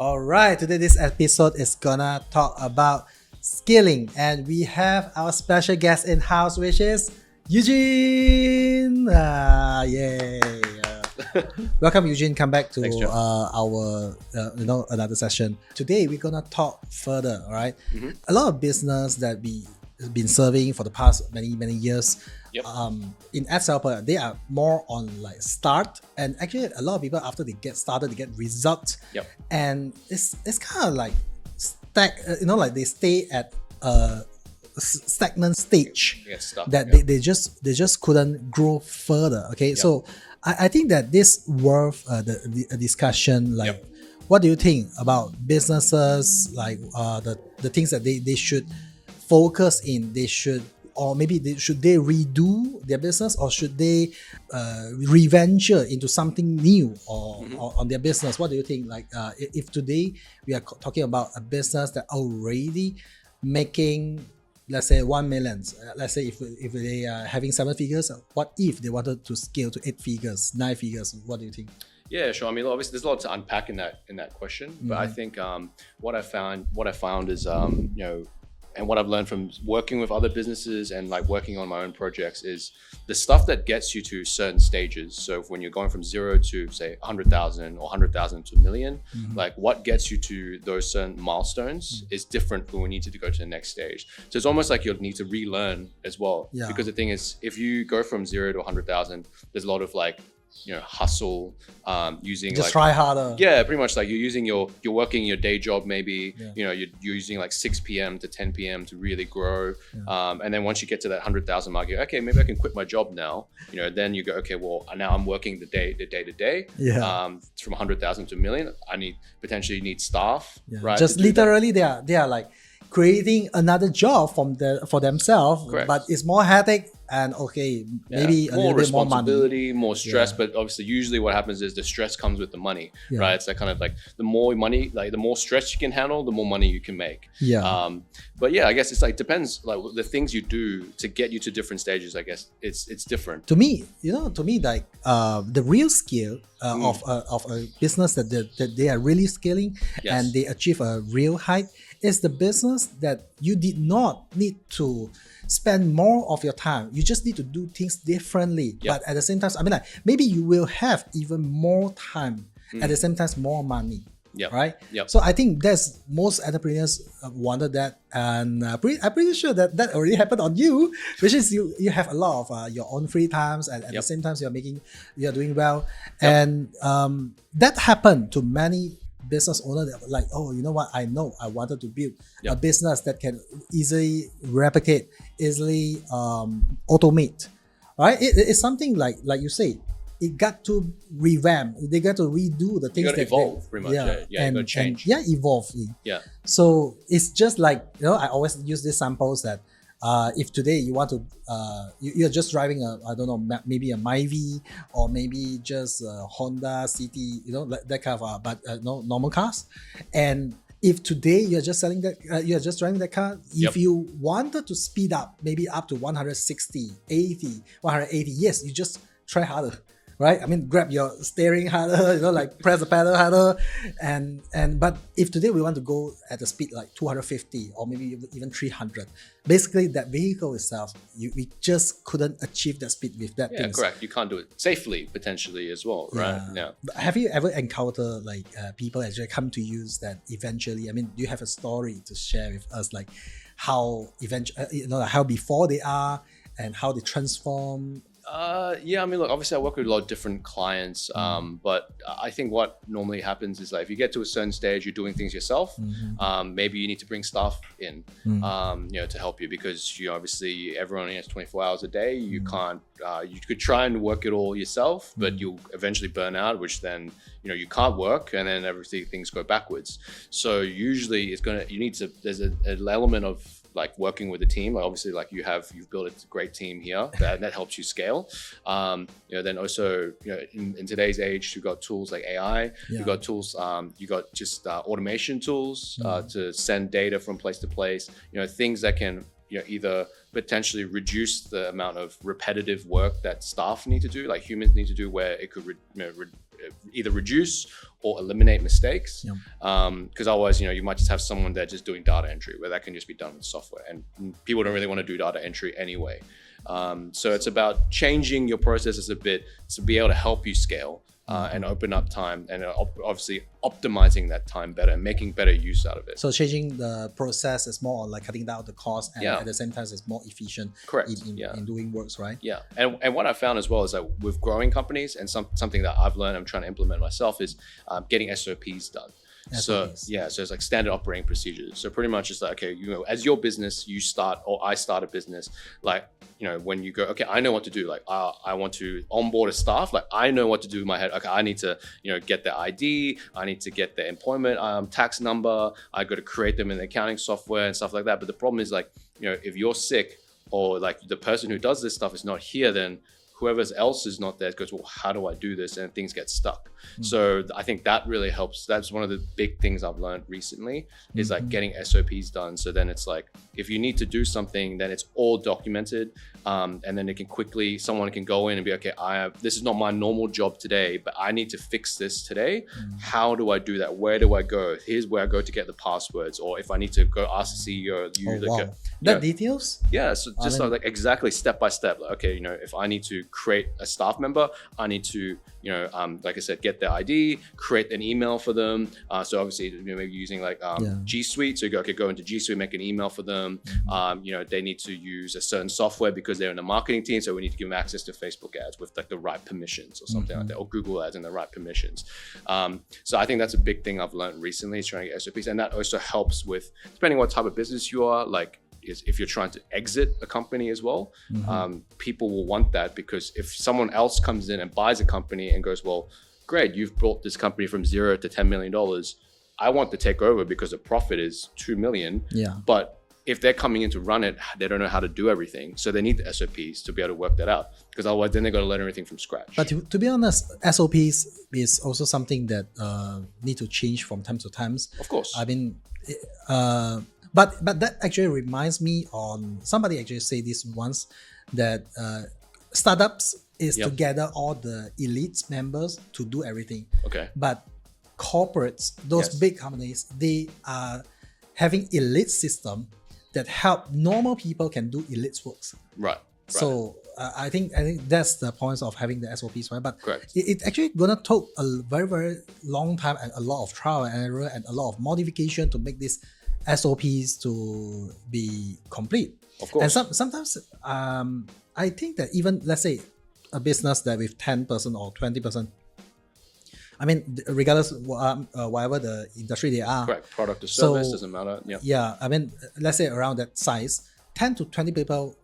All right, today this episode is gonna talk about scaling, and we have our special guest in house, which is Yujin. Yay! Welcome, Eugene. Come back to Thanks, Joe. our another session. Today we're gonna talk further. All right, a lot of business that we have been serving for the past many years. Yep. In AdSelper, they are more on like start, and actually a lot of people after they get started, they get results. Yep. And it's kind of like like they stay at a stagnant stage. Get stuck. That yeah. they just couldn't grow further. Okay, so I think that this worth a discussion. Like, Yep. what do you think about businesses? Like the things that they should focus in. They should, or maybe should they redo their business, or should they reventure into something new or on their business? What do you think? Like, if today we are talking about a business that already making, let's say 1 million, let's say if they are having 7 figures, what if they wanted to scale to 8 figures, 9 figures? What do you think? Yeah, sure. I mean, obviously, there's a lot to unpack in that question. But I think what I found is and what I've learned from working with other businesses and like working on my own projects is the stuff that gets you to certain stages. So when you're going from 0 to say 100,000 or 100,000 to a million, like what gets you to those certain milestones is different when we need to go to the next stage. So it's almost like you'll need to relearn as well. Yeah. Because the thing is, if you go from 0 to 100,000, there's a lot of like, hustle, using Just like, try harder. yeah, pretty much like you're working your day job, maybe, Yeah. you're using like 6 p.m. to 10 p.m. to really grow. And then once you get to that 100,000 mark, you're okay, maybe I can quit my job now. Then you go, okay, well, now I'm working the day to day. Yeah. From 100,000 to a million, potentially need staff, Yeah. right? Just to do that. literally they are like creating another job for themselves. Correct. But it's more headache and maybe a little bit more money. responsibility, more stress. Yeah. But obviously, usually what happens is the stress comes with the money, Yeah. right? It's like kind of like the more money, like the more stress you can handle, the more money you can make. Yeah. But yeah, I guess it's like depends, like the things you do to get you to different stages. I guess it's different. To me, like the real skill of a business that they are really scaling Yes. and they achieve a real height is the business that you did not need to spend more of your time. You just need to do things differently. Yep. But at the same time, I mean, like maybe you will have even more time. At the same time, more money. Yep. Right. Yep. So I think that's most entrepreneurs wanted that, and I'm pretty sure that already happened on you, which is you have a lot of your own free times, and at the same time you're doing well, and that happened to many business owners that were like, oh, you know what, I wanted to build a business that can easily replicate, easily automate, right? It's something like you say, it got to revamp, they got to redo the things You got to that evolve, pretty much. Yeah, you got to change. Evolve. Yeah. So it's just like, I always use these samples that if today you want to, you're just driving maybe a Myvi, or maybe just a Honda City, that kind of, normal cars. And if today you're just selling that, you're just driving that car, if you wanted to speed up, maybe up to 160, 80, 180, yes, you just try harder. Right? I mean, grab your steering harder, like press the pedal harder, but if today we want to go at a speed like 250 or maybe even 300, basically that vehicle itself, we just couldn't achieve that speed with that. Yeah, correct. You can't do it safely, potentially as well, right? Yeah. But have you ever encountered like people actually come to use that eventually? I mean, do you have a story to share with us, like how eventually, how before they are and how they transform? Yeah, I mean, look, obviously I work with a lot of different clients, but I think what normally happens is like if you get to a certain stage, you're doing things yourself. Maybe you need to bring staff in, to help you, because obviously everyone only has 24 hours a day. You can't. You could try and work it all yourself, but you'll eventually burn out, which then you can't work, and then things go backwards. So usually there's an element of like working with a team. Obviously, like you've built a great team here that helps you scale. Then also, in today's age, you've got tools like AI. You've got tools. You got just automation tools to send data from place to place. Things that can either potentially reduce the amount of repetitive work that staff need to do, like humans need to do, where it could either reduce or eliminate mistakes. Because otherwise, you might just have someone there just doing data entry, where that can just be done with software, and people don't really want to do data entry anyway. So it's about changing your processes a bit to be able to help you scale and open up time, and obviously optimizing that time better and making better use out of it. So changing the process is more on like cutting down the cost, and at the same time it's more efficient. Correct. In doing works, right? Yeah. And what I found as well is that with growing companies, and something that I've learned, I'm trying to implement myself, is getting SOPs done. SOPs. So it's like standard operating procedures. So pretty much it's like, okay, as your business, you start, or I start a business, like, when you go, okay, I know what to do. Like, I want to onboard a staff. Like, I know what to do in my head. Okay, I need to, get their ID. I need to get their employment tax number. I got to create them in the accounting software and stuff like that. But the problem is, like, if you're sick, or like the person who does this stuff is not here, then whoever else is not there goes, well, how do I do this? And things get stuck. So I think that really helps. That's one of the big things I've learned recently, is like getting SOPs done. So then it's like, if you need to do something, then it's all documented. And then someone can go in and be, okay, this is not my normal job today, but I need to fix this today. How do I do that? Where do I go? Here's where I go to get the passwords. Or if I need to go ask the CEO, Details? Yeah, so just like exactly step by step. Like, okay, if I need to create a staff member, I need to, like I said, get their ID, create an email for them. So obviously, maybe using like G Suite. So you go into G Suite, make an email for them. They need to use a certain software because they're in the marketing team. So we need to give them access to Facebook ads with like the right permissions or something like that, or Google ads in the right permissions. So I think that's a big thing I've learned recently, is trying to get SOPs. And that also helps with, depending on what type of business you are, like, is if you're trying to exit a company as well, people will want that, because if someone else comes in and buys a company and goes, well, great, you've brought this company from $0 to $10 million. I want to take over because the profit is $2 million. But if they're coming in to run it, they don't know how to do everything. So they need the SOPs to be able to work that out, because otherwise then they got to learn everything from scratch. But to be honest, SOPs is also something that need to change from time to time. Of course. I mean, but that actually reminds me on, somebody actually said this once, that startups is to gather all the elite members to do everything. Okay. But corporates, those big companies, they are having elite system that help normal people can do elite works. Right. So I think that's the point of having the SOPs, right? But correct. It actually gonna take a very, very long time, and a lot of trial and error and a lot of modification to make these SOPs to be complete. Of course. And sometimes I think that even, let's say, a business that with 10% or 20%, I mean, regardless whatever the industry they are. Correct. Product or service, doesn't matter. Yeah. I mean, let's say around that size, 10 to 20 people,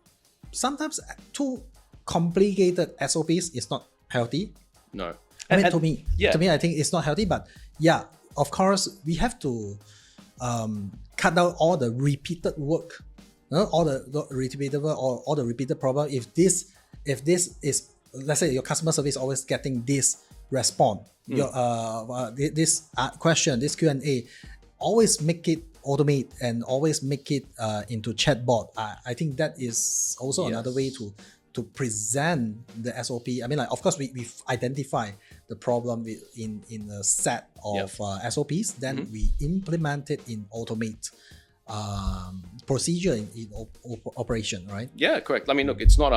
sometimes too complicated SOPs is not healthy. No. I mean, to me, I think it's not healthy. But yeah, of course, we have to cut down all the repeated work, all the repeated work, or all the repeated problem. If this is, let's say, your customer service always getting this response, this question, this Q&A, always make it automate and always make it into chatbot. I think that is also another way to present the SOP. I mean, like, of course, we identify the problem in a set of SOPs, then we implement it in automate procedure in operation, right? Yeah, correct. I mean, look, it's not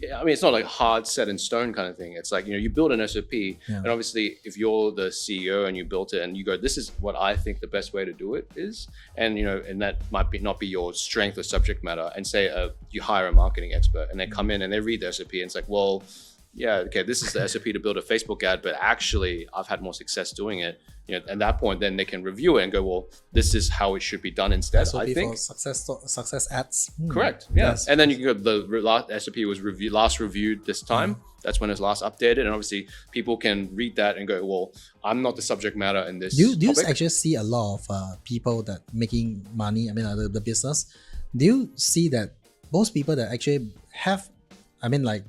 it's not like hard set in stone kind of thing. It's like, you build an SOP, and obviously if you're the CEO and you built it and you go, this is what I think the best way to do it is, and and that might not be your strength or subject matter, and say you hire a marketing expert and they come in and they read the SOP and it's like, well, yeah, okay, this is the SOP to build a Facebook ad, but actually I've had more success doing it. At that point, then they can review it and go, well, this is how it should be done instead. SOP I think for success ads. Correct. Yeah. Yes. And then you can go, the last SOP was last reviewed this time. That's when it was last updated, and obviously people can read that and go, well, I'm not the subject matter in this. Do you actually see a lot of people that making money? I mean, the business. Do you see that most people that actually have, I mean, like,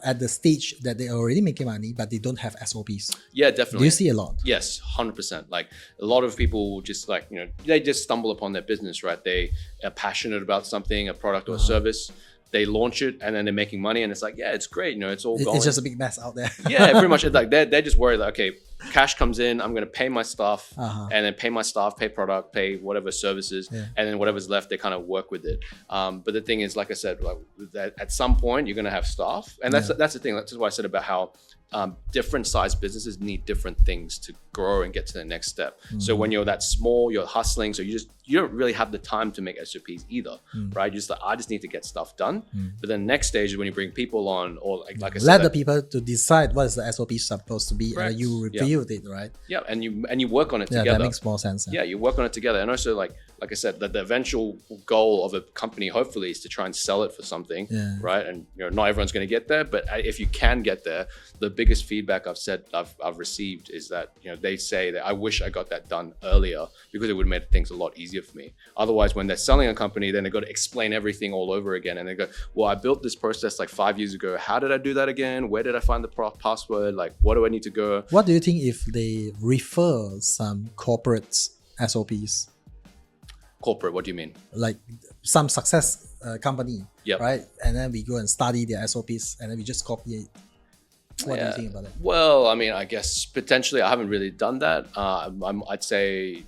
at the stage that they're already making money, but they don't have SOPs? Yeah, Do definitely. you see a lot? Yes, 100%. Like a lot of people just like, they just stumble upon their business, right? They are passionate about something, a product or a service. They launch it and then they're making money and it's like, yeah, it's great. It's all going. It's just a big mess out there. Yeah, pretty much. It's like they're just worried that, okay, cash comes in, I'm going to pay my staff and then pay my staff, pay product, pay whatever services, and then whatever's left, they kind of work with it. But the thing is, like I said, like that at some point you're going to have staff. And that's the thing. That's what I said about how different sized businesses need different things to grow and get to the next step. So when you're that small, you're hustling. So you don't really have the time to make SOPs either, right? You're just like, I just need to get stuff done. But then the next stage is when you bring people on, or like I said, let the people to decide what is the SOP supposed to be, and you revealed it, right? Yeah, and you work on it together. Yeah, that makes more sense. Yeah, you work on it together, and also like I said, the eventual goal of a company hopefully is to try and sell it for something, right? And not everyone's going to get there, but if you can get there, the biggest feedback I've received is that they say that I wish I got that done earlier because it would have made things a lot easier for me. Otherwise, when they're selling a company, then they've got to explain everything all over again, and they go, well, I built this process like 5 years ago. How did I do that again? Where did I find the password? Like, what do I need to go? What do you think if they refer some corporates SOPs? Corporate, what do you mean? Like some success company, Yep. right? And then we go and study their SOPs and then we just copy it. What do you think about it? Well, I mean, I guess potentially I haven't really done that. I'd say,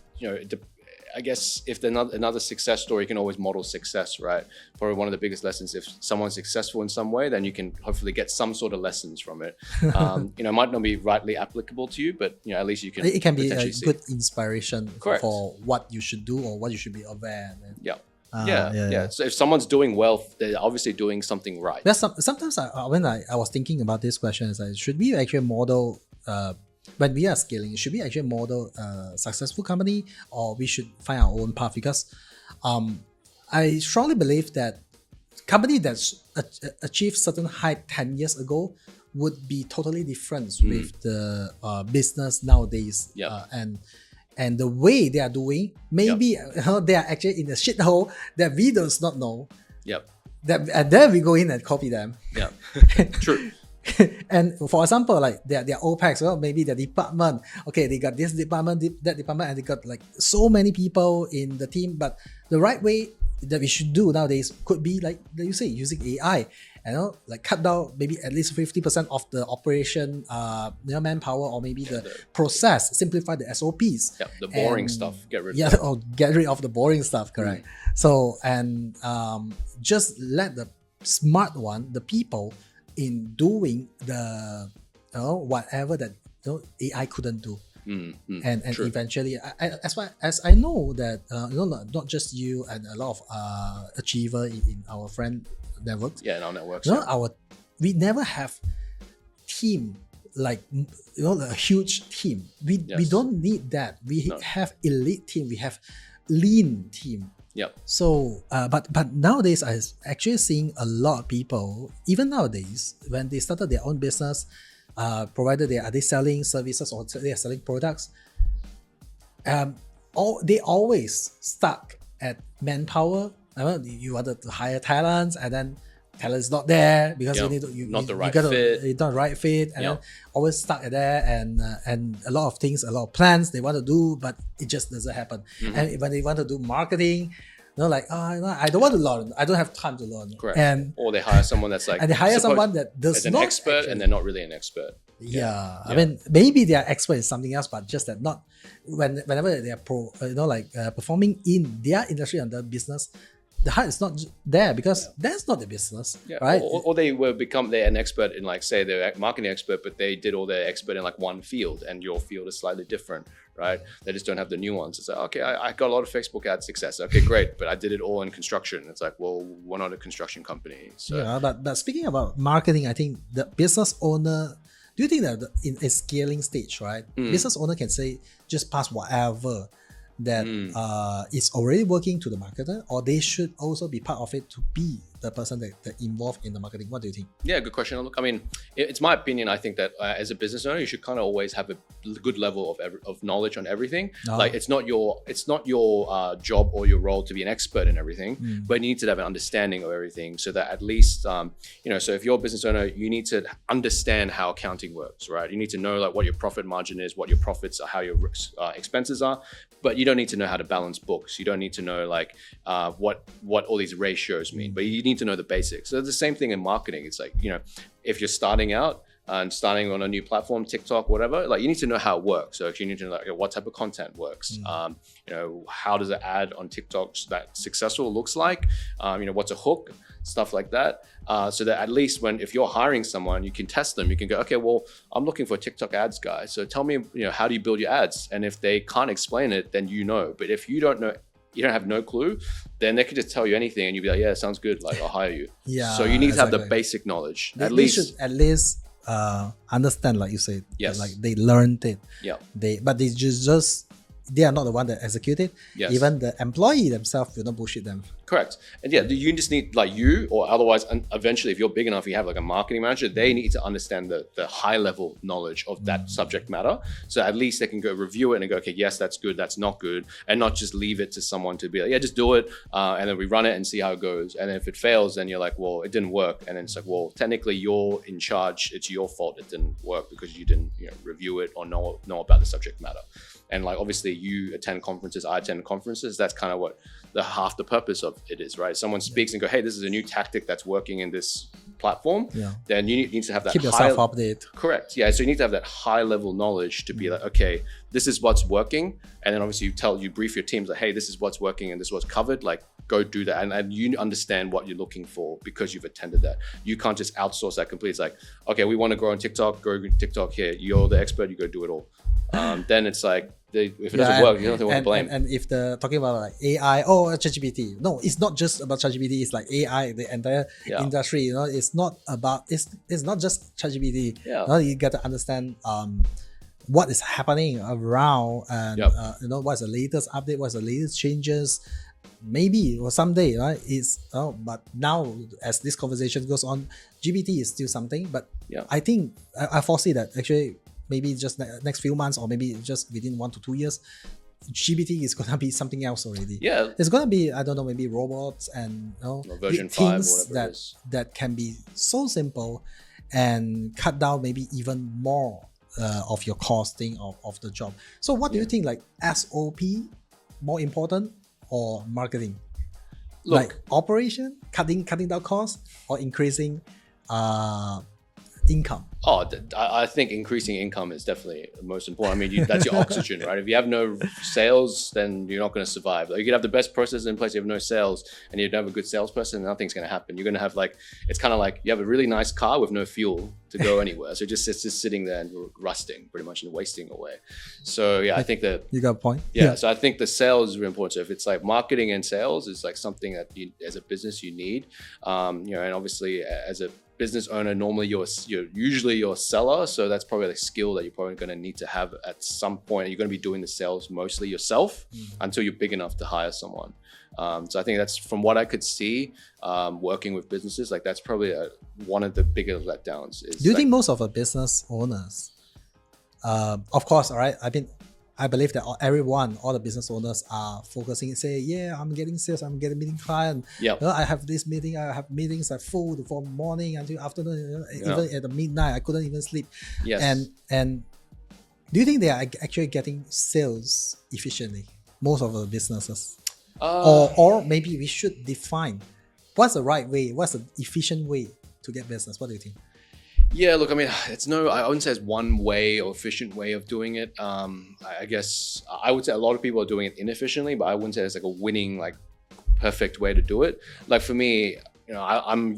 I guess if they're not another success story, you can always model success, right? Probably one of the biggest lessons, if someone's successful in some way, then you can hopefully get some sort of lessons from it. It might not be rightly applicable to you, but at least you can. It can be a potentially see. good inspiration Correct. for what you should do or what you should be aware. Yeah. So if someone's doing well, they're obviously doing something right. But sometimes when I was thinking about this question, is like, should we actually model when we are scaling? Should we actually model a successful company, or we should find our own path? Because I strongly believe that company that's achieved certain height 10 years ago would be totally different with the business nowadays. And the way they are doing, maybe they are actually in a shithole that we does not know. And then we go in and copy them. True. And for example, like their OPEX, well, maybe their department, okay, they got this department, that department, and they got like so many people in the team. But the right way that we should do nowadays could be like you say, using AI, like cut down maybe at least 50% of the operation, manpower, or maybe the process, simplify the SOPs. The boring stuff, get rid of. Get rid of the boring stuff, correct. So, and just let the smart one, the people, in doing the whatever that AI couldn't do. And eventually, as far as I know that not just you and a lot of achiever in our friend networks. In our networks. We never have team like a huge team. We don't need that. We have elite team. We have lean team. So, but nowadays, I'm actually seeing a lot of people, even nowadays, when they started their own business, provided are they selling services or they are selling products, they always stuck at manpower. You wanted to hire talents, and then talent's not there because not the right fit, and then always stuck at there, and a lot of things, a lot of plans they want to do, but it just doesn't happen. And when they want to do marketing, I don't want to learn. I don't have time to learn. Correct. Or they hire someone that's like, and they hire someone that does an not expert, actually, and they're not really an expert. I mean, maybe they are expert in something else, but just that not whenever they are performing in their industry and their business, the heart is not there because that's not the business, right? Or they're an expert in, like, say they're a marketing expert, but they did all their expert in like one field, and your field is slightly different, right? They just don't have the nuance. It's like, okay, I got a lot of Facebook ad success. Okay, great, but I did it all in construction. It's like, well, we're not a construction company. So but speaking about marketing, I think the business owner. Do you think that in a scaling stage, right? Business owner can say just pass whatever that is already working to the marketer, or they should also be part of it to be the person that involved in the marketing? What do you think? Yeah, good question. Look, I mean, it's my opinion. I think that as a business owner, you should kind of always have a good level of knowledge on everything. Like it's not your job or your role to be an expert in everything, but you need to have an understanding of everything, so that at least so if you're a business owner, you need to understand how accounting works, right? You need to know like what your profit margin is, what your profits are, how your expenses are, but you don't need to know how to balance books. You don't need to know like what all these ratios mean, but you need to know the basics. So it's the same thing in marketing. It's like, if you're starting out and starting on a new platform, TikTok, whatever, like you need to know how it works. So you need to know like what type of content works. How does an ad on TikTok that successful looks like? What's a hook, stuff like that. So that at least if you're hiring someone, you can test them. You can go, okay, well, I'm looking for a TikTok ads guy. So tell me, how do you build your ads? And if they can't explain it, then But if you don't know, you don't have no clue, then they could just tell you anything and you'll be like, yeah, sounds good. Like I'll hire you. Yeah. So you need to have the basic knowledge. They should at least understand, like you said. Yes. Like they learned it. Yeah. But they are not the one that execute it. Yes. Even the employee themselves will not bullshit them. Correct. And yeah, you just need or otherwise, and eventually if you're big enough, you have like a marketing manager, they need to understand the high level knowledge of that subject matter. So at least they can go review it and go, okay, yes, that's good, that's not good. And not just leave it to someone to be like, yeah, just do it. And then we run it and see how it goes. And if it fails, then you're like, well, it didn't work. And then it's like, well, technically you're in charge. It's your fault it didn't work because you didn't review it or know about the subject matter. And like, obviously you attend conferences, I attend conferences. That's kind of what half the purpose of it is, right? Someone speaks and go, hey, this is a new tactic that's working in this platform. Yeah. Then you need to have that. Keep yourself updated. Correct. Yeah. So you need to have that high level knowledge to be like, okay, this is what's working. And then obviously you brief your teams like, hey, this is what's working and this is what's covered. Like go do that. And you understand what you're looking for because you've attended that. You can't just outsource that completely. It's like, okay, we want to grow on TikTok, go TikTok here. You're the expert, you go do it all. Then it's like, if it doesn't work, you don't want to blame. And if they're talking about like AI, ChatGPT, no, it's not just about ChatGPT. It's like AI, the entire industry. It's not just ChatGPT. Yeah. You got to understand what is happening around, and what's the latest update, what's the latest changes. Maybe or someday, right? But now as this conversation goes on, GPT is still something. But I think I foresee that actually. Maybe just next few months or maybe just within 1 to 2 years, GPT is going to be something else already. Yeah. It's going to be, I don't know, maybe robots and version 5 things that can be so simple and cut down maybe even more of your costing of the job. So what do you think, like SOP more important or marketing? Look, like operation, cutting down costs or increasing income? I think increasing income is definitely the most important. I mean, that's your oxygen, right? If you have no sales, then you're not going to survive. Like, you could have the best process in place, you have no sales, and you don't have a good salesperson, nothing's going to happen. You're going to have it's kind of like you have a really nice car with no fuel to go anywhere. So it's just sitting there and rusting pretty much and wasting away. So yeah, I think that you got a point. Yeah. So I think the sales is really important. So if it's like marketing and sales is like something that you, as a business, you need, and obviously as a business owner, normally you're usually your seller, so that's probably a skill that you're probably going to need to have at some point. You're going to be doing the sales mostly yourself until you're big enough to hire someone. So I think that's, from what I could see, working with businesses, like that's probably one of the bigger letdowns. Do you think most of the business owners, of course, all right, I believe that all the business owners are focusing and say, yeah, I'm getting sales, I'm getting meeting client. Yeah. I have this meeting, I have meetings at full from morning until afternoon, even at the midnight, I couldn't even sleep. Yes. And do you think they are actually getting sales efficiently, most of the businesses? Or maybe we should define what's the right way, what's the efficient way to get business? What do you think? Yeah, look, I mean, I wouldn't say it's one way or efficient way of doing it. I guess I would say a lot of people are doing it inefficiently, but I wouldn't say it's like a winning, perfect way to do it. Like for me, I'm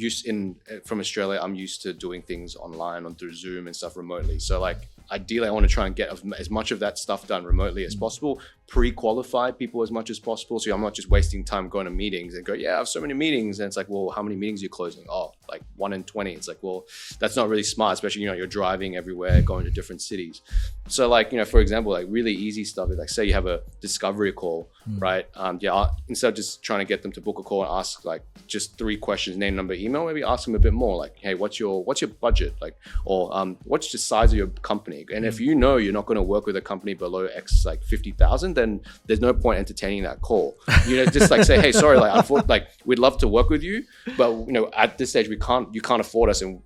from Australia, I'm used to doing things online through Zoom and stuff remotely. So ideally I want to try and get as much of that stuff done remotely as possible. pre-qualify people as much as possible, so I'm not just wasting time going to meetings and go, yeah, I have so many meetings, and it's like, well, how many meetings are you closing? Oh, like 1 in 20. It's like, well, that's not really smart, especially, you're driving everywhere, going to different cities. So like, for example, like really easy stuff is like, say you have a discovery call, right? Instead of just trying to get them to book a call and ask like just 3 questions, name, number, email, maybe ask them a bit more, like, hey, what's your budget, like, or what's the size of your company? And if you're not going to work with a company below X, like 50,000, then there's no point entertaining that call. Just like say, hey, sorry, like we'd love to work with you, but at this stage you can't afford us, and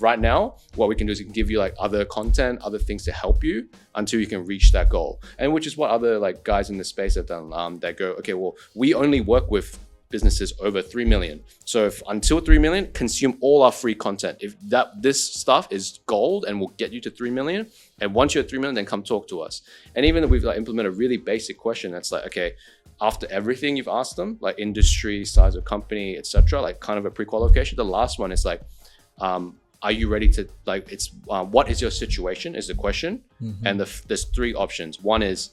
right now what we can do is we can give you like other content, other things to help you until you can reach that goal. And which is what other like guys in the space have done. That go, okay, well, we only work with businesses over 3 million. So if until 3 million, consume all our free content. If this stuff is gold and will get you to 3 million, and once you're at 3 million, then come talk to us. And even if we've like implemented a really basic question that's like, okay, after everything you've asked them, like industry, size of company, etc., like kind of a pre-qualification, the last one is like, are you ready to, like, it's what is your situation is the question. And there's 3 options. One is,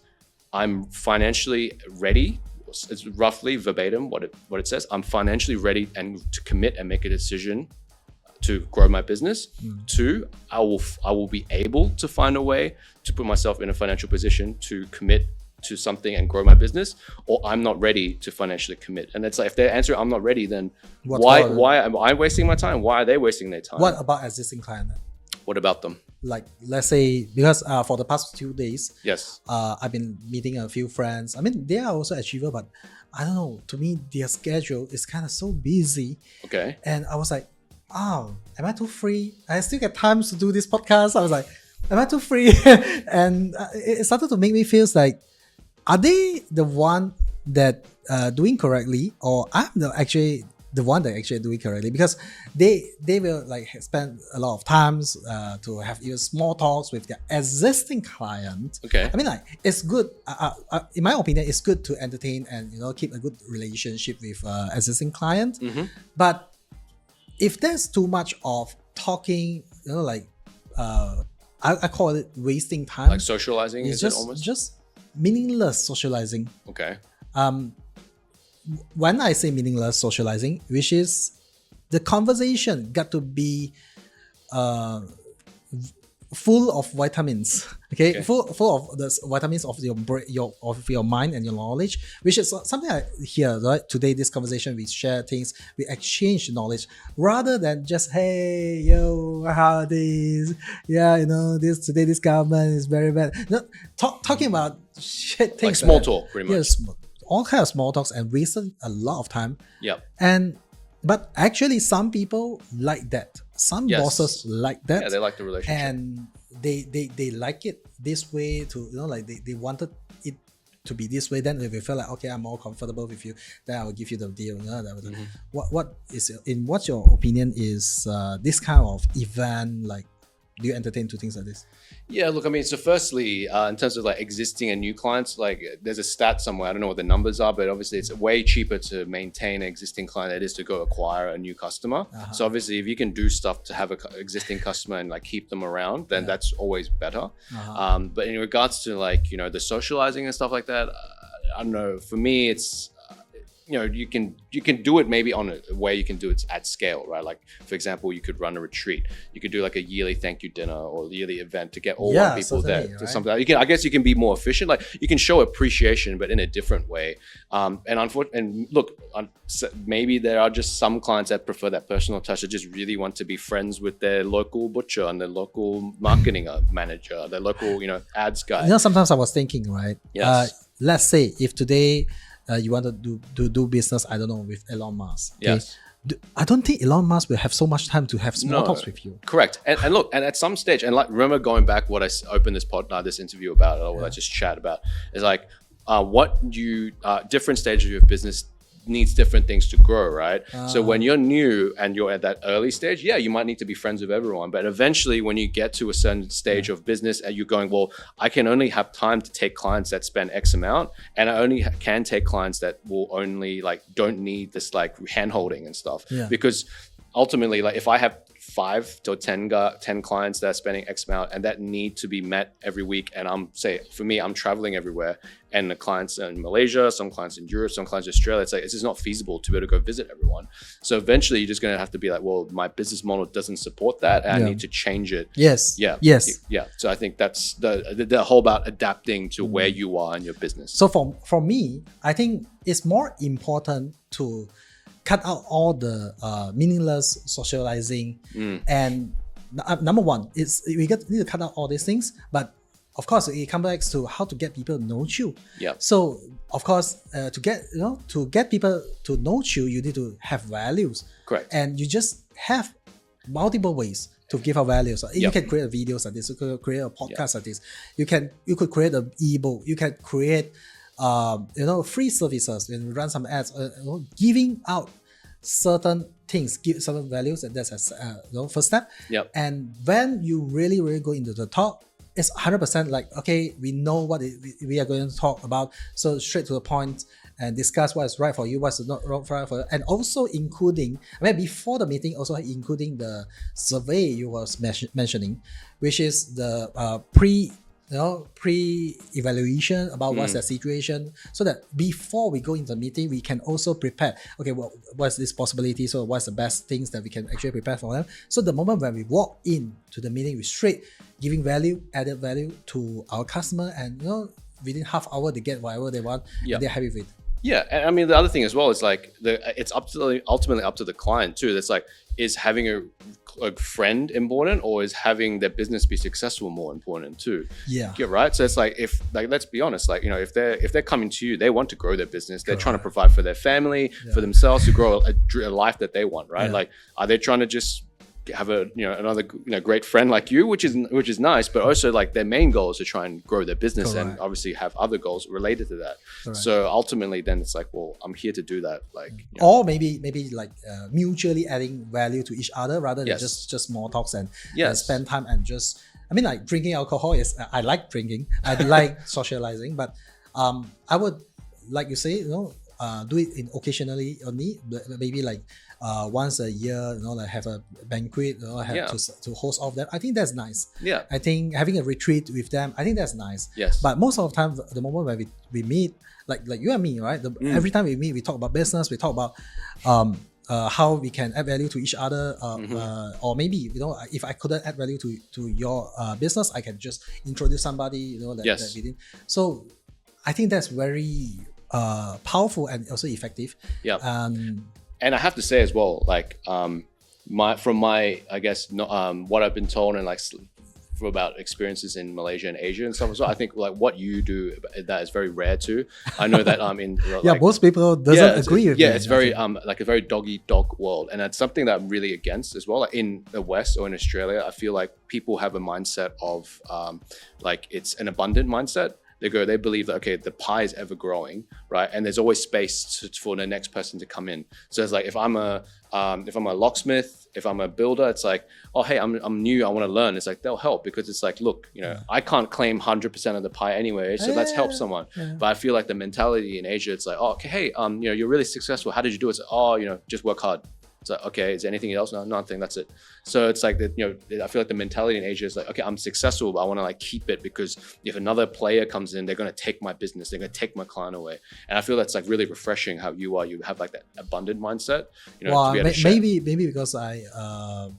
I'm financially ready. It's roughly verbatim what it says. I'm financially ready and to commit and make a decision to grow my business. 2, I will be able to find a way to put myself in a financial position to commit to something and grow my business, or I'm not ready to financially commit. And it's like, if they answer I'm not ready, then why am I wasting my time? Why are they wasting their time? What about existing client? What about them? Like, let's say, because for the past 2 days, yes, I've been meeting a few friends. I mean, they are also achiever, but I don't know, to me their schedule is kind of so busy. Okay. And I was like, oh, am I too free? I still get time to do this podcast. I was like, am I too free? And it started to make me feel like, are they the one that doing correctly, or I'm actually the one that actually doing correctly? Because they will like spend a lot of times to have even small talks with their existing client. Okay. I mean, like, it's good. In my opinion, it's good to entertain and keep a good relationship with existing client. But if there's too much of talking, like I call it wasting time. Like socializing, it's is just, it almost? just meaningless socializing. Okay. When I say meaningless socializing, which is the conversation got to be full of vitamins, okay? Full of the vitamins of your mind and your knowledge, which is something I hear, right? Today, this conversation, we share things, we exchange knowledge, rather than just, hey, yo, how this, yeah, today this government is very bad. Talking about shit things, like small talk, pretty much. Yes, all kind of small talks, and wasted a lot of time. Yep. But actually, some people like that. Some bosses like that. Yeah, they like the relationship. And they like it this way to, like they wanted it to be this way. Then if they feel like, okay, I'm more comfortable with you, then I will give you the deal. What's your opinion is this kind of event, like, do you entertain to things like this? Yeah, look, I mean, so firstly, in terms of like existing and new clients, like there's a stat somewhere, I don't know what the numbers are, but obviously it's way cheaper to maintain an existing client than it is to go acquire a new customer. So obviously if you can do stuff to have an existing customer and like keep them around, then that's always better. But in regards to like, the socializing and stuff like that, I don't know, for me, it's, you can do it maybe on a way you can do it at scale, right? Like, for example, you could run a retreat. You could do like a yearly thank you dinner or yearly event to get all people there. Right? To something like, I guess you can be more efficient. Like, you can show appreciation, but in a different way. And look, maybe there are just some clients that prefer that personal touch, that just really want to be friends with their local butcher and their local marketing manager, their local, ads guy. Sometimes I was thinking, right? Yes. Let's say if today you want to do business, I don't know, with Elon Musk. Okay? Yes. I don't think Elon Musk will have so much time to have small talks with you. Correct. And look, and at some stage, and like, remember going back what I opened this interview about, or what I just chat about, is like what you different stages of your business needs different things to grow, right? So when you're new and you're at that early stage, you might need to be friends with everyone. But eventually, when you get to a certain stage of business and you're going, well, I can only have time to take clients that spend X amount, and I only can take clients that will only like don't need this like hand holding and stuff. Because ultimately, like, if I have 5 to 10 clients that are spending X amount and that need to be met every week. And for me, I'm traveling everywhere, and the clients in Malaysia, some clients in Europe, some clients in Australia, it's like, it's just not feasible to be able to go visit everyone. So eventually you're just going to have to be like, well, my business model doesn't support that, and I need to change it. Yes. Yeah. Yes. Yeah. So I think that's the whole about adapting to where you are in your business. So for me, I think it's more important to cut out all the meaningless socializing. And number one, we need to cut out all these things. But of course, it comes back to how to get people to know you. Yeah. So of course, to get people to know you, you need to have values. Correct. And you just have multiple ways to give out values. You can create videos like this. You could create a podcast like this. You could create an ebook. You can create free services and run some ads. Giving out certain things, give certain values, and that's a first step. Yep. And when you really go into the talk, it's 100% like, okay, we know what we are going to talk about, so straight to the point and discuss what is right for you, what's not right for you, and also including, before the meeting, also including the survey you was mentioning, which is the pre-evaluation about what's the situation, so that before we go into the meeting, we can also prepare, okay, well, what's this possibility, so what's the best things that we can actually prepare for them. So the moment when we walk in to the meeting, we straight giving added value to our customer, and within half hour they get whatever they want, and they're happy with it. Yeah, and I mean, the other thing as well is like it's ultimately up to the client too. That's like, is having a friend important, or is having their business be successful more important too? Yeah, right. So it's like, let's be honest, like, if they're coming to you, they want to grow their business. They're trying to provide for their family, for themselves, to grow a life that they want, right? Like, are they trying to just have another great friend like you, which is nice, but also like their main goal is to try and grow their business and obviously have other goals related to that. So ultimately then it's like, well, I'm here to do that, like, or maybe like mutually adding value to each other rather than just small talks and spend time and just, like drinking alcohol is, I like drinking, I like socializing, but I would, like you say, do it occasionally only, maybe like once a year, like have a banquet, to host all of them. I think that's nice. Yeah. I think having a retreat with them, I think that's nice. Yes. But most of the time, the moment when we meet, like you and me, right? Every time we meet, we talk about business, we talk about how we can add value to each other, or maybe if I couldn't add value to your business, I can just introduce somebody, that within. So I think that's very powerful and also effective. Yeah. And I have to say as well, like, from my I guess what I've been told, and like about experiences in Malaysia and Asia and stuff as well, I think like what you do, that is very rare too. I know that in like, most people doesn't agree with it's very like a very dog world, and that's something that I'm really against as well. Like in the West or in Australia, I feel like people have a mindset of like it's an abundant mindset. They believe that, okay, the pie is ever growing, right? And there's always space for the next person to come in. So it's like, if I'm a locksmith, if I'm a builder, it's like, oh, hey, I'm new, I want to learn. It's like, they'll help, because it's like, look, I can't claim 100% of the pie anyway, so let's help someone. But I feel like the mentality in Asia, it's like, oh, okay, hey, you're really successful. How did you do it? It's like, oh, just work hard. It's like, okay, is there anything else? No, nothing, that's it. So it's like that, I feel like the mentality in Asia is like, okay, I'm successful, but I want to like keep it, because if another player comes in, they're going to take my business, they're going to take my client away. And I feel that's like really refreshing how you have like that abundant mindset. Maybe because I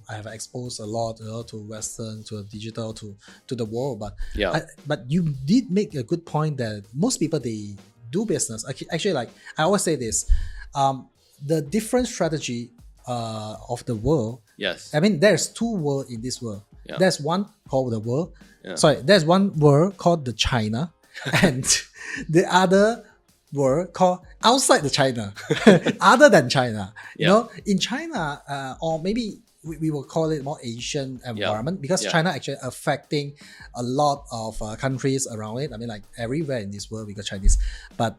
have exposed a lot to Western, to digital, to the world, but you did make a good point that most people, they do business. Actually, like I always say this, the different strategy of the world. Yes. There's two worlds in this world. Yeah. There's one called the world. Yeah. Sorry, there's one world called the China, and the other world called outside the China, other than China. In China, or maybe we will call it more Asian environment, because China actually affecting a lot of countries around it. Like everywhere in this world we got Chinese, but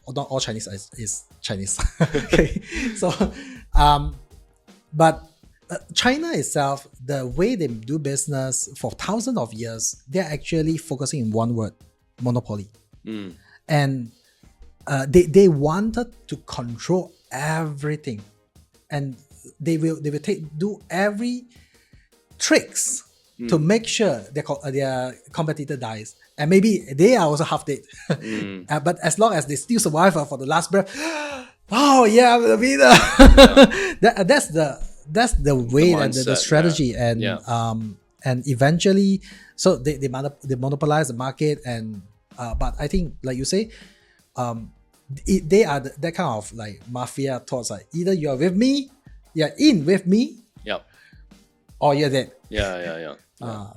not all Chinese is Chinese. Okay, so but China itself, the way they do business for thousands of years, they're actually focusing in one word: monopoly. And they wanted to control everything, and they will do every tricks to make sure their competitor dies, and maybe they are also half dead. But as long as they still survive for the last breath, oh yeah, I'm the winner. That's the way and the strategy, and eventually, so they monopolize the market, and but I think, like you say, they are that kind of like mafia thoughts. Like either you are with me, you're in with me, or you're dead.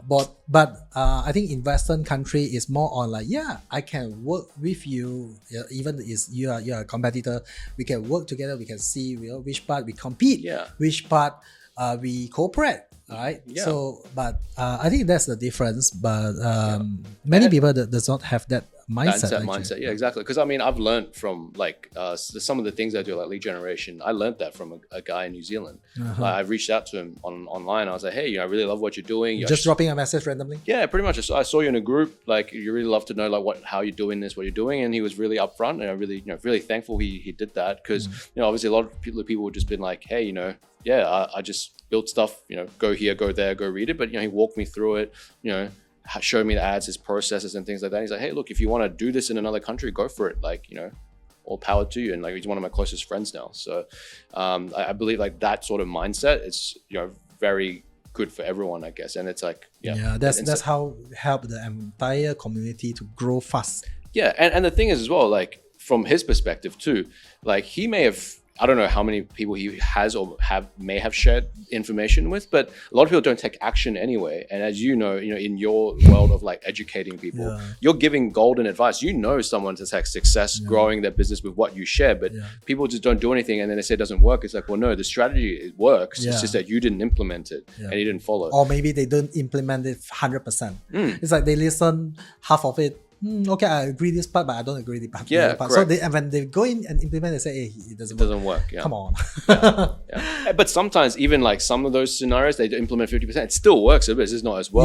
But I think in Western country it's more on like, I can work with you, even if you are a competitor. We can work together. We can see which part we compete, which part we cooperate. Right. So, but I think that's the difference. But many people that does not have that mindset. Yeah, exactly. Because I mean, I've learned from like some of the things I do, like lead generation. I learned that from a guy in New Zealand. I reached out to him online. I was like, hey, I really love what you're doing. Just dropping a message randomly. Yeah, pretty much. I saw you in a group. Like, you really love to know like how you're doing this, what you're doing, and he was really upfront, and I really really thankful he did that, because obviously a lot of people would just been like, hey, I just built stuff, go here, go there, go read it. But, he walked me through it, showed me the ads, his processes and things like that. He's like, hey, look, if you want to do this in another country, go for it. Like, all power to you. And like, he's one of my closest friends now. So I believe like that sort of mindset is, very good for everyone, I guess. And it's like, that's how help the entire community to grow fast. Yeah. And the thing is as well, like from his perspective too, like he may have, I don't know how many people he has or may have shared information with, but a lot of people don't take action anyway. And as you know, in your world of like educating people, you're giving golden advice. Someone that's had success growing their business with what you share, but people just don't do anything, and then they say it doesn't work. It's like, well, no, the strategy, it works. It's just that you didn't implement it and you didn't follow. Or maybe they don't implement it 100%. It's like they listen half of it. Okay, I agree this part, but I don't agree the part. So when they go in and implement, they say, hey, it doesn't work. Come on. But sometimes even like some of those scenarios, they implement 50%. It still works, but it's just not as well.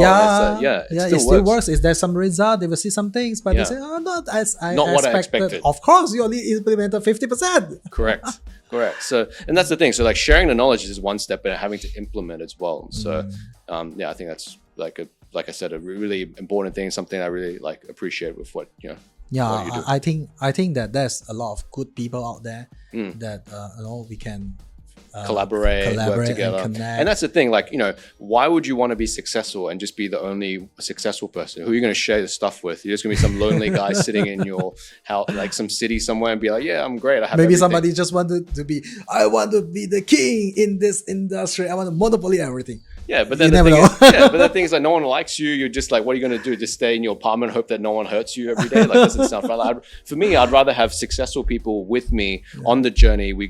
It still works. Is there some result? They will see some things, but they say, not as I what I expected. Of course, you only implemented 50%. Correct. So, and that's the thing. So like sharing the knowledge is one step, but having to implement as well. So, I think that's like I said, a really important thing, something I really like appreciate with what what you do. I think that there's a lot of good people out there that we can collaborate, work together, and that's the thing. Like, why would you want to be successful and just be the only successful person? Who are you going to share the stuff with? You're just going to be some lonely guy sitting in your house, like some city somewhere, and be like, yeah, I'm great. I have maybe everything. Somebody just wanted to be. I want to be the king in this industry. I want to monopoly everything. Yeah, but then the thing is like, no one likes you. You're just like, what are you going to do? Just stay in your apartment, hope that no one hurts you every day? Like, doesn't sound fun. For me, I'd rather have successful people with me on the journey. We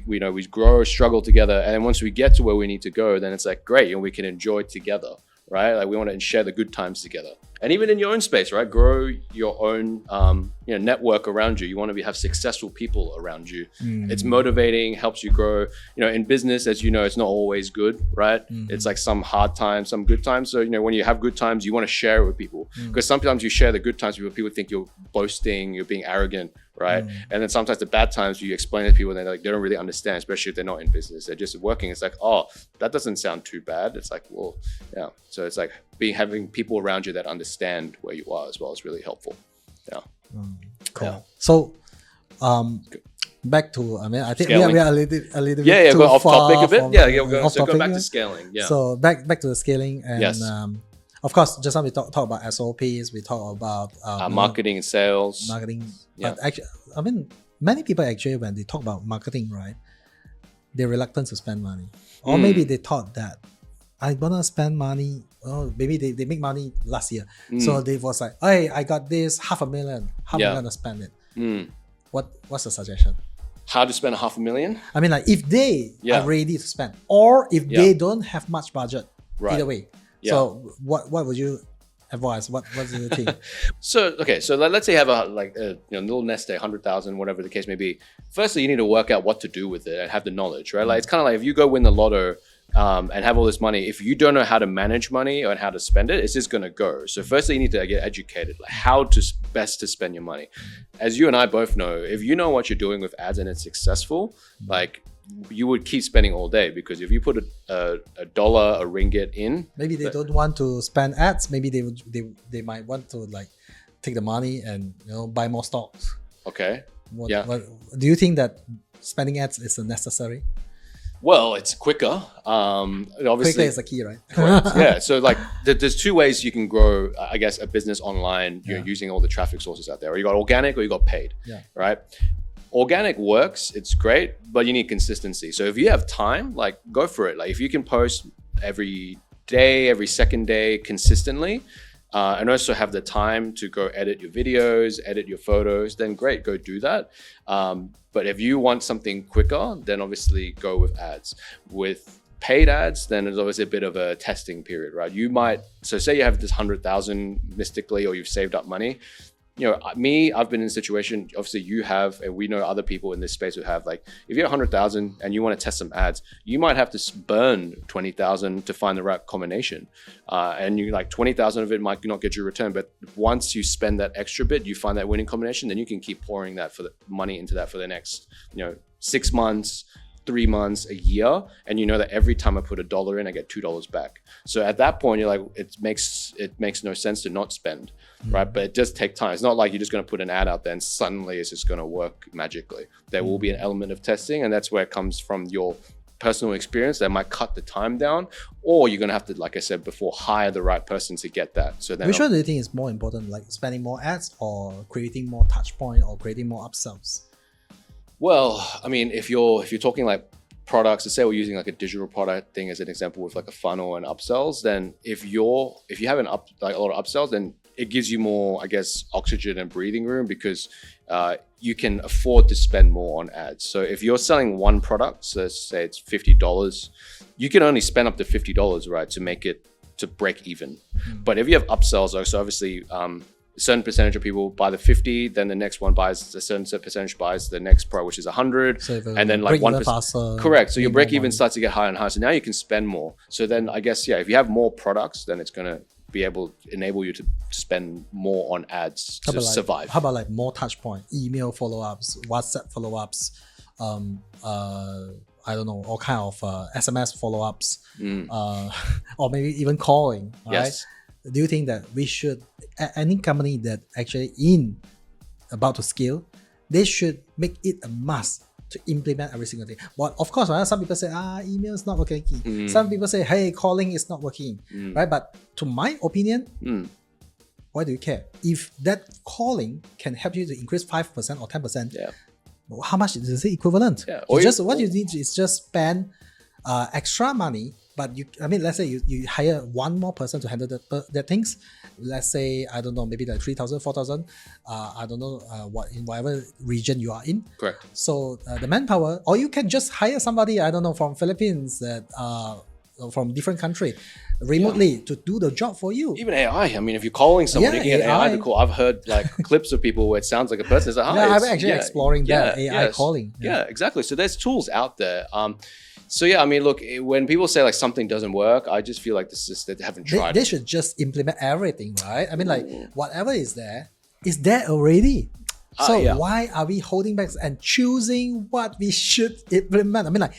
grow, struggle together, and then once we get to where we need to go, then it's like great, and we can enjoy together, right? Like we want to share the good times together. And even in your own space, right? Grow your own network around you. You want to have successful people around you. It's motivating, helps you grow. In business, as you know, it's not always good, right? It's like some hard times, some good times. So, when you have good times, you want to share it with people. Because sometimes you share the good times with people think you're boasting, you're being arrogant, right? And then sometimes the bad times you explain to people and they don't really understand, especially if they're not in business. They're just working. It's like, oh, that doesn't sound too bad. It's like, well, yeah. So it's like having people around you that understand where you are as well is really helpful. Yeah. Cool. Yeah. So, back to, I think we are a little bit too go off far topic a bit. So go back yeah. to scaling. Yeah. So back to the scaling, and yes. Of course, just now we talk about SOPs. We talk about marketing and sales. But actually, many people actually, when they talk about marketing, right, they're reluctant to spend money, or maybe they thought that I wanna spend money. Oh, maybe they make money last year, so they was like, hey, I got this $500,000. How am I gonna spend it? What's the suggestion? How to spend $500,000? I mean, like if they are ready to spend, or if they don't have much budget, either way. Yeah. So what would you advise? What's the thing? So let's say you have a little nest egg, 100,000, whatever the case may be. Firstly, you need to work out what to do with it and have the knowledge, right? Like it's kind of like if you go win the lotto and have all this money, if you don't know how to manage money or how to spend it, it's just going to go. So firstly, you need to get educated, like how to best to spend your money. As you and I both know, if you know what you're doing with ads and it's successful, like you would keep spending all day, because if you put a dollar, a ringgit in, maybe they don't want to spend ads. Maybe they might want to like take the money and buy more stocks. Okay. What do you think that spending ads is necessary? Well, it's quicker. Obviously, quicker is the key, right? Correct. Yeah. So like, there's two ways you can grow, I guess, a business online. You're using all the traffic sources out there. Or you got organic, or you got paid. Yeah. Right. Organic works. It's great, but you need consistency. So if you have time, like, go for it. Like, if you can post every day, every second day, consistently, and also have the time to go edit your videos, edit your photos, then great, go do that. But if you want something quicker, then obviously go with ads. With paid ads, then there's obviously a bit of a testing period, right? You might, so say you have this 100,000 mystically, or you've saved up money. I've been in a situation, obviously you have, and we know other people in this space who have, like, if you have 100,000 and you want to test some ads, you might have to burn 20,000 to find the right combination. And you, like, 20,000 of it might not get you a return, but once you spend that extra bit, you find that winning combination, then you can keep pouring that for the money into that for the next, 6 months, 3 months, a year, and you know that every time I put $1 in, I get $2 back. So at that point, you're like, it makes no sense to not spend, right? But it does take time. It's not like you're just going to put an ad out there and suddenly it's just going to work magically. There will be an element of testing, and that's where it comes from your personal experience. That might cut the time down, or you're going to have to, like I said before, hire the right person to get that. So then, which one do you think is more important, like spending more ads or creating more touch point or creating more upsells? Well, I mean, if you're talking like products, let's say we're using like a digital product thing as an example with like a funnel and upsells, then if you have a lot of upsells, then it gives you more, I guess, oxygen and breathing room, because you can afford to spend more on ads. So if you're selling one product, so let's say it's $50, you can only spend up to $50, right, to make it to break even. But if you have upsells, so obviously a certain percentage of people buy the 50, then the next one buys a certain percentage buys the next product, which is 100, so and then like 1%. Correct. So your break even starts to get higher and higher. So now you can spend more. So then I guess, if you have more products, then it's going to be able to enable you to spend more on ads to survive. How about like more touch point, email follow-ups, WhatsApp follow-ups, I don't know, all kind of SMS follow-ups, or maybe even calling, right? Yes. Do you think that we should, any company that actually about to scale, they should make it a must to implement every single thing? But of course, right, some people say, email is not working. Some people say, hey, calling is not working, right? But to my opinion, why do you care? If that calling can help you to increase 5% or 10%, how much is it equivalent? What you need is just spend extra money. But let's say you hire one more person to handle the things. Let's say, I don't know, maybe like 3,000, 4,000. I don't know in whatever region you are in. Correct. So the manpower, or you can just hire somebody, I don't know, from Philippines, that from different country, remotely to do the job for you. Even AI. I mean, if you're calling someone, you can get AI to call. I've heard like clips of people where it sounds like a person. It's like, I'm actually exploring that AI calling. Yeah, exactly. So there's tools out there. So I mean, look, when people say like something doesn't work, I just feel like they haven't tried. They should just implement everything, right? I mean, like whatever is there already. So why are we holding back and choosing what we should implement? I mean, like,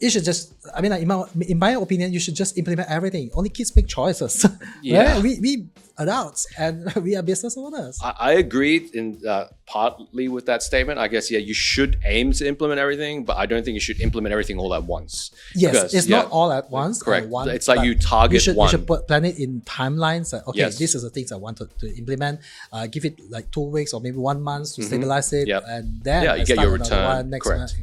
you should just, in my opinion, you should just implement everything. Only kids make choices. Right? We adults, and we are business owners. I agree in partly with that statement. I guess, you should aim to implement everything, but I don't think you should implement everything all at once. Yes, because, it's not all at once. Correct. It's like you target one. You should plan it in timelines. This is the things I want to implement. Give it like 2 weeks or maybe 1 month to stabilize it. And then you get your return. Correct.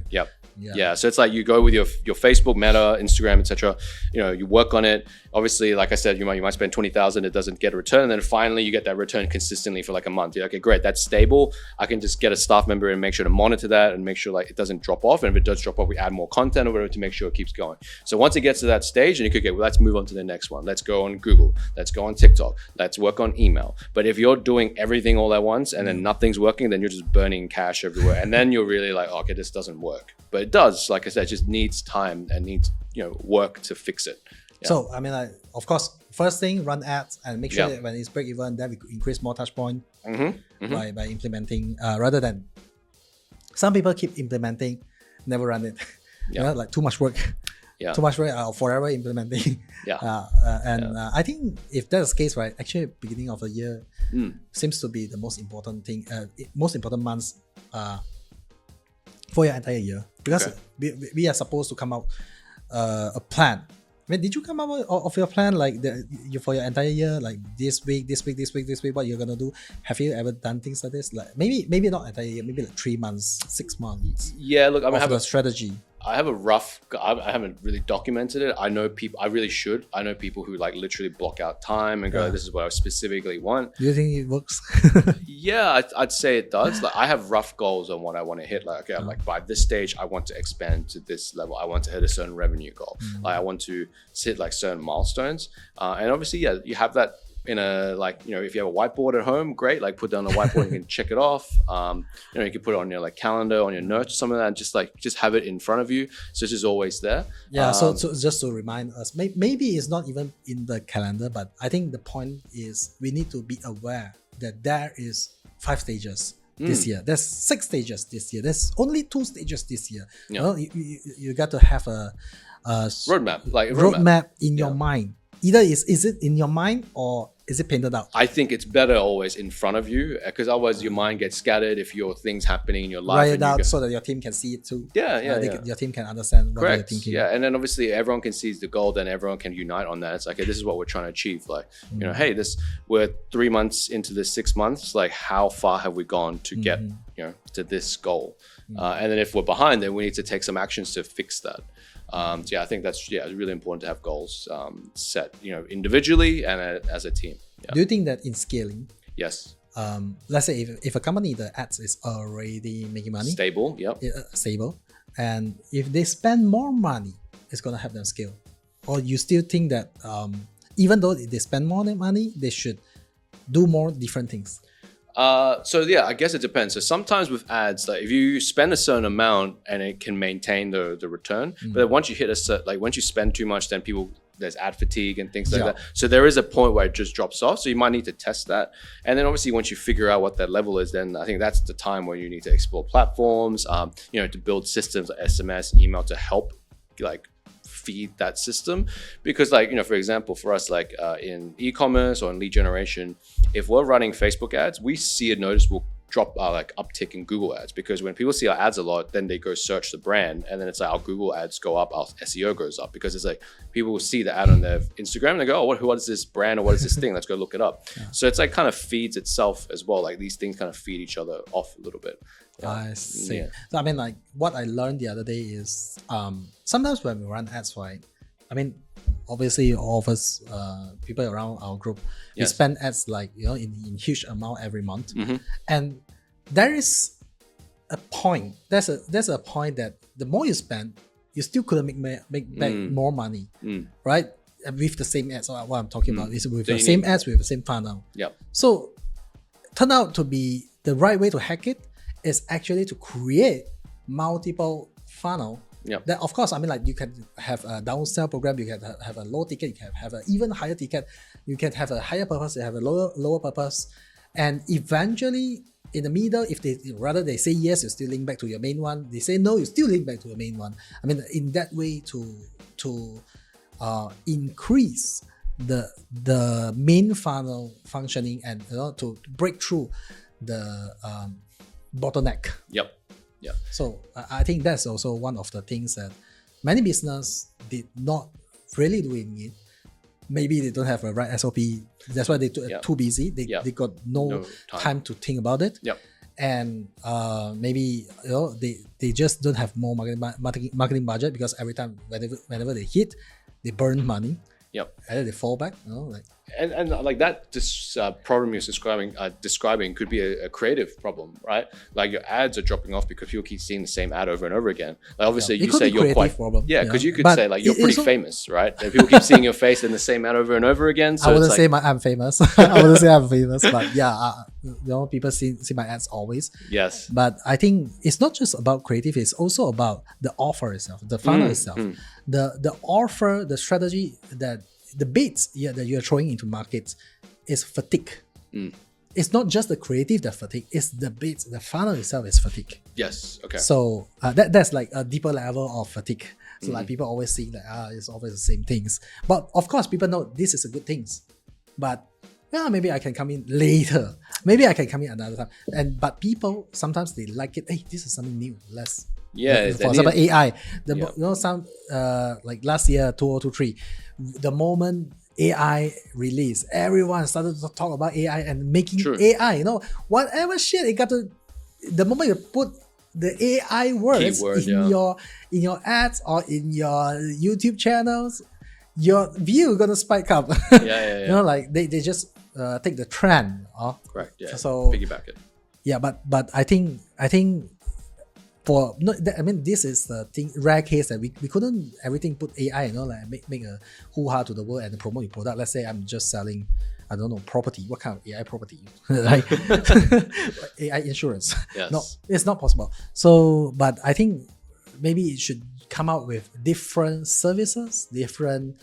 Yeah, so it's like you go with your Facebook, Meta, Instagram, etc. You work on it. Obviously, like I said, you might spend 20,000, it doesn't get a return, and then finally you get that return consistently for like a month. You're like, okay, great, that's stable. I can just get a staff member and make sure to monitor that and make sure like it doesn't drop off. And if it does drop off, we add more content or whatever to make sure it keeps going. So once it gets to that stage, and you could go, well, let's move on to the next one. Let's go on Google. Let's go on TikTok. Let's work on email. But if you're doing everything all at once and then nothing's working, then you're just burning cash everywhere, and then you're really like, okay, this doesn't work. But it does, like I said, it just needs time and needs work to fix it. So of course, first thing, run ads and make sure that when it's break even, then we increase more touch point by implementing, rather than some people keep implementing, never run it. Yeah. You know, like too much work. Yeah. Too much work, forever implementing. Yeah. I think if that's the case, right, actually beginning of the year seems to be the most important thing, most important months for your entire year, because we are supposed to come out a plan. I mean, did you come up of your plan like for your entire year, like this week, what you're gonna do? Have you ever done things like this? Like maybe not entire year, maybe like 3 months, 6 months. Yeah, look, I mean, I have a strategy. I have a rough. I haven't really documented it. I know people. I really should. I know people who like literally block out time and go, "This is what I specifically want." Do you think it works? Yeah, I'd say it does. Like, I have rough goals on what I want to hit. Like, okay, I'm like, by this stage, I want to expand to this level. I want to hit a certain revenue goal. Like, I want to hit like certain milestones. And obviously, yeah, you have that in a, like, you know, if you have a whiteboard at home, great. Like, put down a whiteboard and you can check it off. You know, you can put it on your like calendar, on your notes, some of that, and just have it in front of you, so it's just always there. Yeah. So just to remind us, maybe it's not even in the calendar, but I think the point is we need to be aware that there is 5 stages this year. There's 6 stages this year. There's only 2 stages this year. Yeah. Well, you got to have a Roadmap, like roadmap in your mind. Either is it in your mind or is it painted out? I think it's better always in front of you, because otherwise your mind gets scattered if your things happening in your life. Write it out so that your team can see it too. Your team can understand what you're thinking. Yeah, and then obviously everyone can see the goal, then everyone can unite on that. It's like, okay, this is what we're trying to achieve. Like, you know, hey, we're 3 months into this 6 months. Like, how far have we gone to get, you know, to this goal? And then if we're behind, then we need to take some actions to fix that. So yeah, I think that's it's really important to have goals set, you know, individually and as a team. Yeah. Do you think that in scaling, Yes. let's say if a company, the ads is already making money, Stable. Yep. stable, and if they spend more money, it's gonna help them scale? Or you still think that even though they spend more money, they should do more different things? So yeah, I guess it depends. So sometimes with ads, like if you spend a certain amount and it can maintain the return, but once you hit once you spend too much, then there's ad fatigue and things like that. So there is a point where it just drops off. So you might need to test that. And then obviously once you figure out what that level is, then I think that's the time where you need to explore platforms, you know, to build systems like SMS, email to help like feed that system. Because like, you know, for example, for us, like in e-commerce or in lead generation, if we're running Facebook ads, we see a noticeable drop like uptick in Google ads, because when people see our ads a lot, then they go search the brand, and then it's like our Google ads go up, our SEO goes up, because it's like people will see the ad on their Instagram and they go, oh, what is this brand, or what is this thing? Let's go look it up. So it's like kind of feeds itself as well. Like these things kind of feed each other off a little bit. I see. So I mean, like what I learned the other day is sometimes when we run ads, right? I mean, obviously all of us, people around our group, we spend ads like, you know, in huge amount every month, and there is a point. There's a point that the more you spend, you still couldn't make back more money, right? With the same ads. So what I'm talking about is with the same ads, with the same funnel. Yeah. So turned out to be the right way to hack it is actually to create multiple funnel. Yeah. That of course, I mean, like you can have a downsell program, you can have a low ticket, you can have an even higher ticket, you can have a higher purpose, you have a lower purpose, and eventually in the middle, if they say yes, you still link back to your main one. They say no, you still link back to your main one. I mean, in that way to increase the main funnel functioning, and you know, to break through the bottleneck. Yep. Yeah. So I think that's also one of the things that many business did not really doing it. Maybe they don't have a right SOP. That's why they too busy. They got no time to think about it. Yep. And maybe, you know, they just don't have more marketing budget, because every time whenever they hit, they burn money. Yep. And then they fall back. You know, like. And like that problem you're describing could be a creative problem, right? Like your ads are dropping off because people keep seeing the same ad over and over again. Like obviously you say you're quite problem. Yeah, because you could say like you're pretty famous, right? And people keep seeing your face in the same ad over and over again. So I wouldn't say I'm famous. I wouldn't say I'm famous, but yeah, you know, people see my ads always. Yes. But I think it's not just about creative. It's also about the offer itself, the funnel itself, the offer, the strategy, that the baits that you're throwing into markets is fatigue. it's not just the creative that fatigue, it's the bits, the funnel itself is fatigue. Yes. Okay. So that's like a deeper level of fatigue. So like people always see that it's always the same things. But of course, people know this is a good things. But yeah, maybe I can come in later. Maybe I can come in another time. But people sometimes they like it. Hey, this is something new. Let's for example, AI. Some like last year 2023, the moment AI release, everyone started to talk about AI and making AI. Whatever shit it got to. The moment you put the AI words in your ads or in your YouTube channels, your view gonna spike up. Like they just take the trend. Correct. Yeah. So piggyback it. Yeah, but I think this is the thing, rare case that we couldn't everything put AI, like make a hoo-ha to the world and promote your product. Let's say I'm just selling, I don't know, property. What kind of AI property? Like AI insurance. Yes. No, it's not possible. So, but I think maybe it should come out with different services, different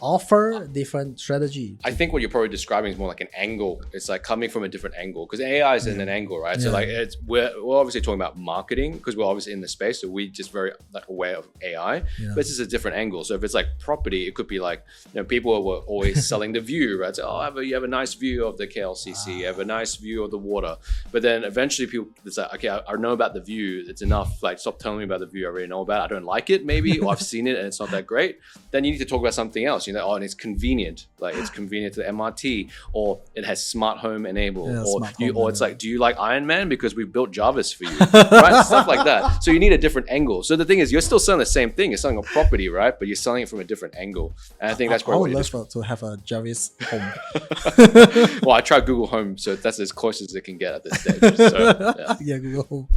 offer, different strategy. I think what you're probably describing is more like an angle. It's like coming from a different angle because AI is in an angle, right? So like we're obviously talking about marketing because we're obviously in the space, so we're just very like aware of AI. But it's just a different angle. So if it's like property, it could be like people were always selling the view, right? So you have a nice view of the KLCC, you have a nice view of the water. But then eventually people, it's like, okay, I know about the view. It's enough. Like stop telling me about the view. I already know about it. I don't like it maybe, or I've seen it and it's not that great. Then you need to talk about something else. And it's convenient, like it's convenient to the MRT, or it has smart home enabled, or it's like, do you like Iron Man because we built Jarvis for you, right? Stuff like that. So you need a different angle. So the thing is, you're still selling the same thing. You're selling a property, right? But you're selling it from a different angle. And I think that's probably. I would love to have a Jarvis home. Well, I tried Google Home, so that's as close as it can get at this stage. So, yeah, Google Home.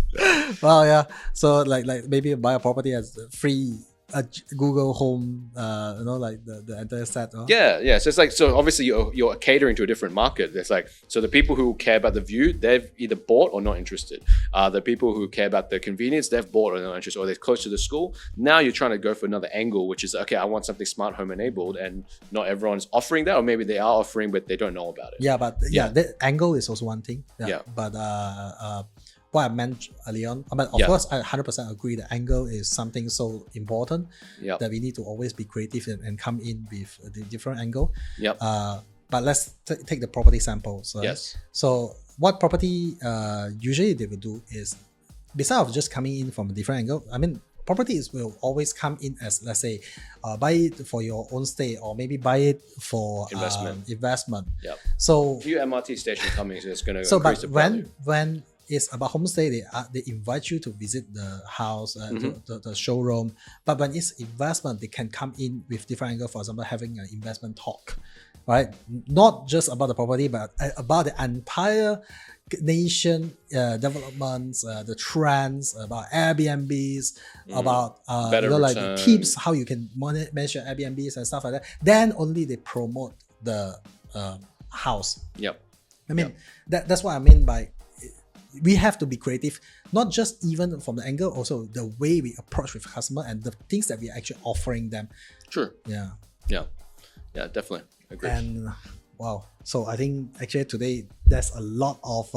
Well, yeah. So like maybe buy a property as free. A Google Home, like the entire set. Yeah. So it's like, so obviously you're catering to a different market. It's like, so the people who care about the view, they've either bought or not interested. The people who care about the convenience, they've bought or not interested, or they're close to the school. Now you're trying to go for another angle, which is, okay, I want something smart home enabled, and not everyone's offering that, or maybe they are offering, but they don't know about it. Yeah, but the angle is also one thing. Yeah. But what I meant earlier on, but of course, I 100% agree that angle is something so important that we need to always be creative and come in with a different angle. But let's take the property samples. Yes. So what property usually they will do is, besides of just coming in from a different angle, I mean, properties will always come in as, let's say, buy it for your own stay, or maybe buy it for investment. So few MRT station coming, so it's going to increase the value. when it's about homestay, they invite you to visit the house, the showroom. But when it's investment, they can come in with different angle. For example, having an investment talk, right? Not just about the property, but about the entire nation developments, the trends, about Airbnbs, about like the tips, how you can manage your Airbnbs and stuff like that. Then only they promote the house. I mean, that's what I mean by. We have to be creative, not just even from the angle, also the way we approach with customer and the things that we are actually offering them. Sure. Yeah, definitely agree. And wow, so I think actually today there's a lot of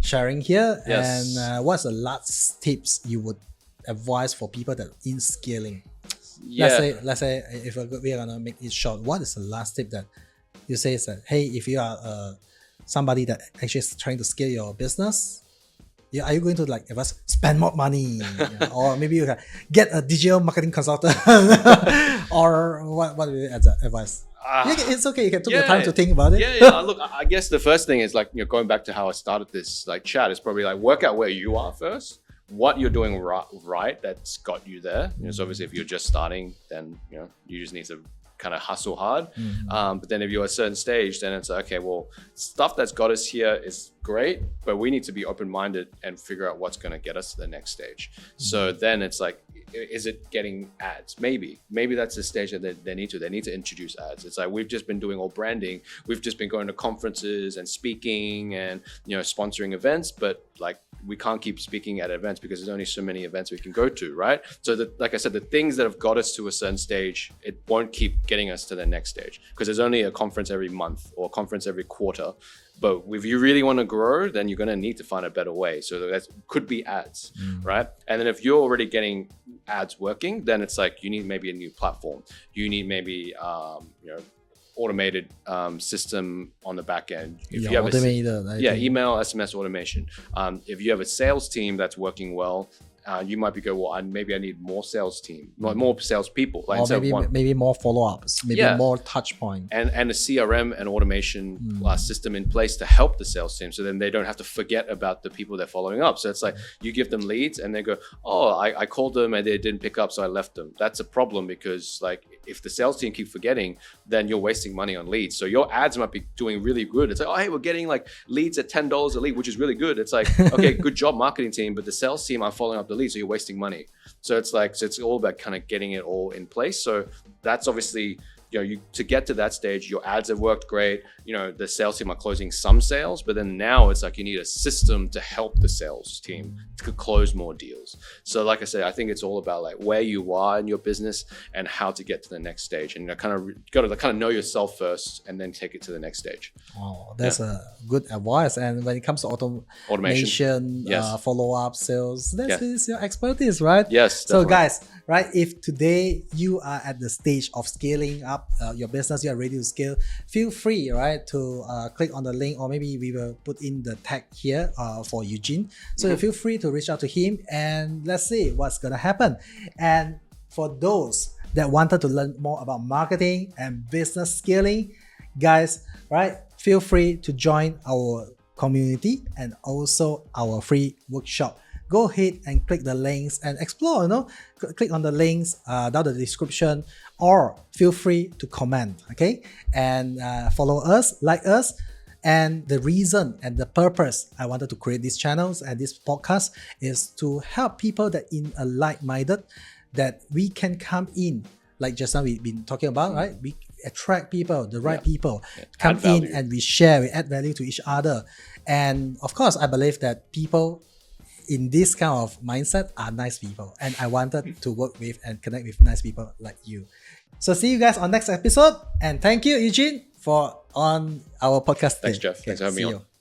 sharing here. Yes. And what's the last tips you would advise for people that in scaling? Let's say if we're gonna make it short, what is the last tip that you say is that, hey, if you are somebody that actually is trying to scale your business, are you going to like spend more money, or maybe you can get a digital marketing consultant, or what do you advise? It's okay, you can take your time to think about it. Look, I guess the first thing is like, going back to how I started this like chat, is probably like work out where you are first, what you're doing right that's got you there. So obviously if you're just starting, then you just need to kind of hustle hard. But then if you're at a certain stage, then it's okay, well, stuff that's got us here is great, but we need to be open-minded and figure out what's going to get us to the next stage. So then it's like, is it getting ads? Maybe that's the stage that they need to introduce ads. It's like, we've just been doing all branding. We've just been going to conferences and speaking and, sponsoring events, but like, we can't keep speaking at events because there's only so many events we can go to, right? So like I said, the things that have got us to a certain stage, it won't keep getting us to the next stage because there's only a conference every month or a conference every quarter. But if you really want to grow, then you're going to need to find a better way. So that could be ads, right? And then if you're already getting ads working, then it's like you need maybe a new platform. You need maybe automated system on the back end. If you have email, SMS automation. If you have a sales team that's working well, you might be go, well, maybe I need more sales team, more sales people. Like or maybe more follow-ups, maybe more touch point. And a CRM and automation system in place to help the sales team. So then they don't have to forget about the people they're following up. So it's like you give them leads and they go, oh, I called them and they didn't pick up, so I left them. That's a problem because like if the sales team keep forgetting, then you're wasting money on leads. So your ads might be doing really good. It's like, oh, hey, we're getting like leads at $10 a lead, which is really good. It's like, okay, good job marketing team, but the sales team are following up the lead, so you're wasting money. So it's like, so it's all about kind of getting it all in place. So that's obviously, to get to that stage, your ads have worked great. The sales team are closing some sales, but then now it's like you need a system to help the sales team to close more deals. So like I said, I think it's all about like where you are in your business and how to get to the next stage. And got to know yourself first and then take it to the next stage. Oh, that's a good advice. And when it comes to automation, follow-up sales, that is your expertise, right? Yes. Definitely. So guys, right, if today you are at the stage of scaling up your business, you are ready to scale, feel free, right, to click on the link, or maybe we will put in the tag here for Yujin. So feel free to reach out to him and let's see what's gonna happen. And for those that wanted to learn more about marketing and business scaling, guys, right, feel free to join our community and also our free workshop. Go ahead and click the links and explore, click on the links down the description, or feel free to comment, okay? And follow us, like us. And the reason and the purpose I wanted to create these channels and this podcast is to help people that in a like-minded, that we can come in, like just now we've been talking about, right? We attract people, the right people, come in and we share, we add value to each other. And of course, I believe that people in this kind of mindset are nice people, and I wanted to work with and connect with nice people like you. So see you guys on next episode, and thank you, Yujin, for on our podcast. Thanks, Jeff. Thanks for having me on.